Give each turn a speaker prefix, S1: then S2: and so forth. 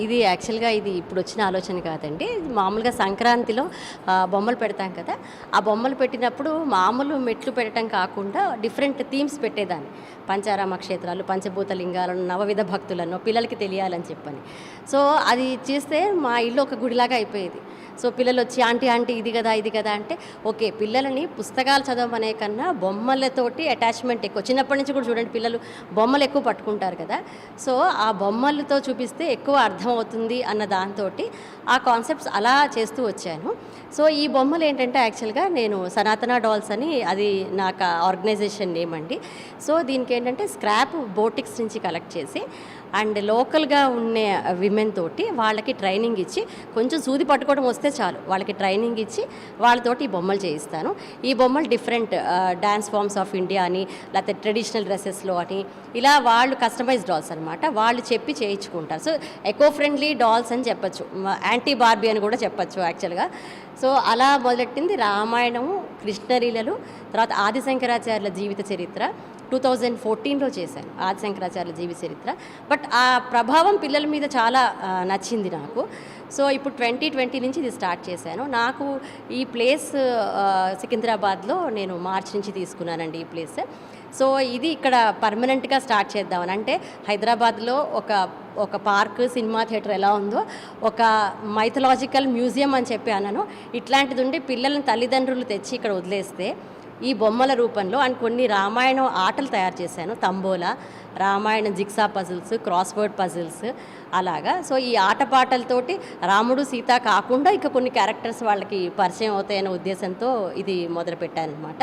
S1: ఇది యాక్చువల్‌గా ఇది ఇప్పుడొచ్చిన ఆలోచన కాదండి. ఇది మామూలుగా సంక్రాంతిలో బొమ్మలు పెడతాం కదా! ఆ బొమ్మలు పెట్టినప్పుడు మామూలు మెట్లు పెట్టడం కాకుండా డిఫరెంట్ థీమ్స్ పెట్టేదాన్ని. పంచారామ క్షేత్రాలు, పంచభూత లింగాలను, నవవిధ భక్తులను పిల్లలకి తెలియాలని చెప్పని. సో, అది చేస్తే మా ఇల్లు ఒక గుడిలాగా అయిపోయేది. సో, పిల్లలొచ్చి ఆంటీ, ఆంటీ ఇది గదా! ఇది గదా! అంటే ఓకే. పిల్లలని పుస్తకాలు చదవమనే కన్నా బొమ్మలతోటి అటాచ్‌మెంట్ ఎక్కువ. చిన్నప్పటి నుంచి కూడా చూడండి పిల్లలు బొమ్మలు ఎక్కువ పట్టుకుంటారు కదా! సో, ఆ బొమ్మలతో చూపిస్తే ఎక్కువ అర్థమవుతుంది అన్న దాంతోటి ఆ కాన్సెప్ట్స్ అలా చేస్తూ వచ్చాను. సో, ఈ బొమ్మలేంటంటే యాక్చువల్‌గా నేను సనాతన డాల్స్ అని అది నాకు ఆర్గనైజేషన్ నేమ్ అండి. సో, దీనికేంటంటే స్క్రాప్ బోటిక్స్ నుంచి కలెక్ట్ చేసి అండ్ లోకల్‌గా ఉండే విమెన్ తోటి వాళ్ళకి ట్రైనింగ్ ఇచ్చి కొంచెం సూది పట్టుకోవడం వస్తే చాలు. వాళ్ళకి ట్రైనింగ్ ఇచ్చి వాళ్ళతోటి ఈ బొమ్మలు చేయిస్తాను. ఈ బొమ్మలు different dance forms of India అని లేకపోతే ట్రెడిషనల్ డ్రెసెస్‌లో అని ఇలా వాళ్ళు కస్టమైజ్ డాల్స్ అనమాట. వాళ్ళు చెప్పి చేయించుకుంటారు. సో, ఎకో ఫ్రెండ్లీ డాల్స్ అని చెప్పొచ్చు. యాంటీ బార్బీ అని కూడా చెప్పొచ్చు యాక్చువల్‌గా. సో, అలా మొదలెట్టింది రామాయణము, కృష్ణలీలలు, తర్వాత ఆదిశంకరాచార్యుల జీవిత చరిత్ర 2014లో చేశాను. ఆదిశంకరాచార్యుల జీవిత చరిత్ర. బట్ ఆ ప్రభావం పిల్లల మీద చాలా నచ్చింది నాకు. సో, ఇప్పుడు 2020 నుంచి ఇది స్టార్ట్ చేశాను. నాకు ఈ ప్లేస్ సికింద్రాబాద్‌లో నేను మార్చ్ నుంచి తీసుకున్నానండి ఈ ప్లేస్. సో, ఇది ఇక్కడ పర్మనెంట్‌గా స్టార్ట్ చేద్దామని. అంటే హైదరాబాద్‌లో ఒక పార్క్, సినిమా థియేటర్ ఎలా ఉందో ఒక మైథలాజికల్ మ్యూజియం అని చెప్పి అన్నాను. ఇట్లాంటిది ఉండి పిల్లల్ని తల్లిదండ్రులు తెచ్చి ఇక్కడ వదిలేస్తే ఈ బొమ్మల రూపంలో అండ్ కొన్ని రామాయణం ఆటలు తయారు చేశాను. Tambola, Ramayanam jigsaw puzzles, crossword puzzles అలాగా. సో, ఈ ఆటపాటలతోటి రాముడు, సీత కాకుండా ఇంకా కొన్ని క్యారెక్టర్స్ వాళ్ళకి పరిచయం అవుతాయనే ఉద్దేశంతో ఇది మొదలుపెట్టాననమాట.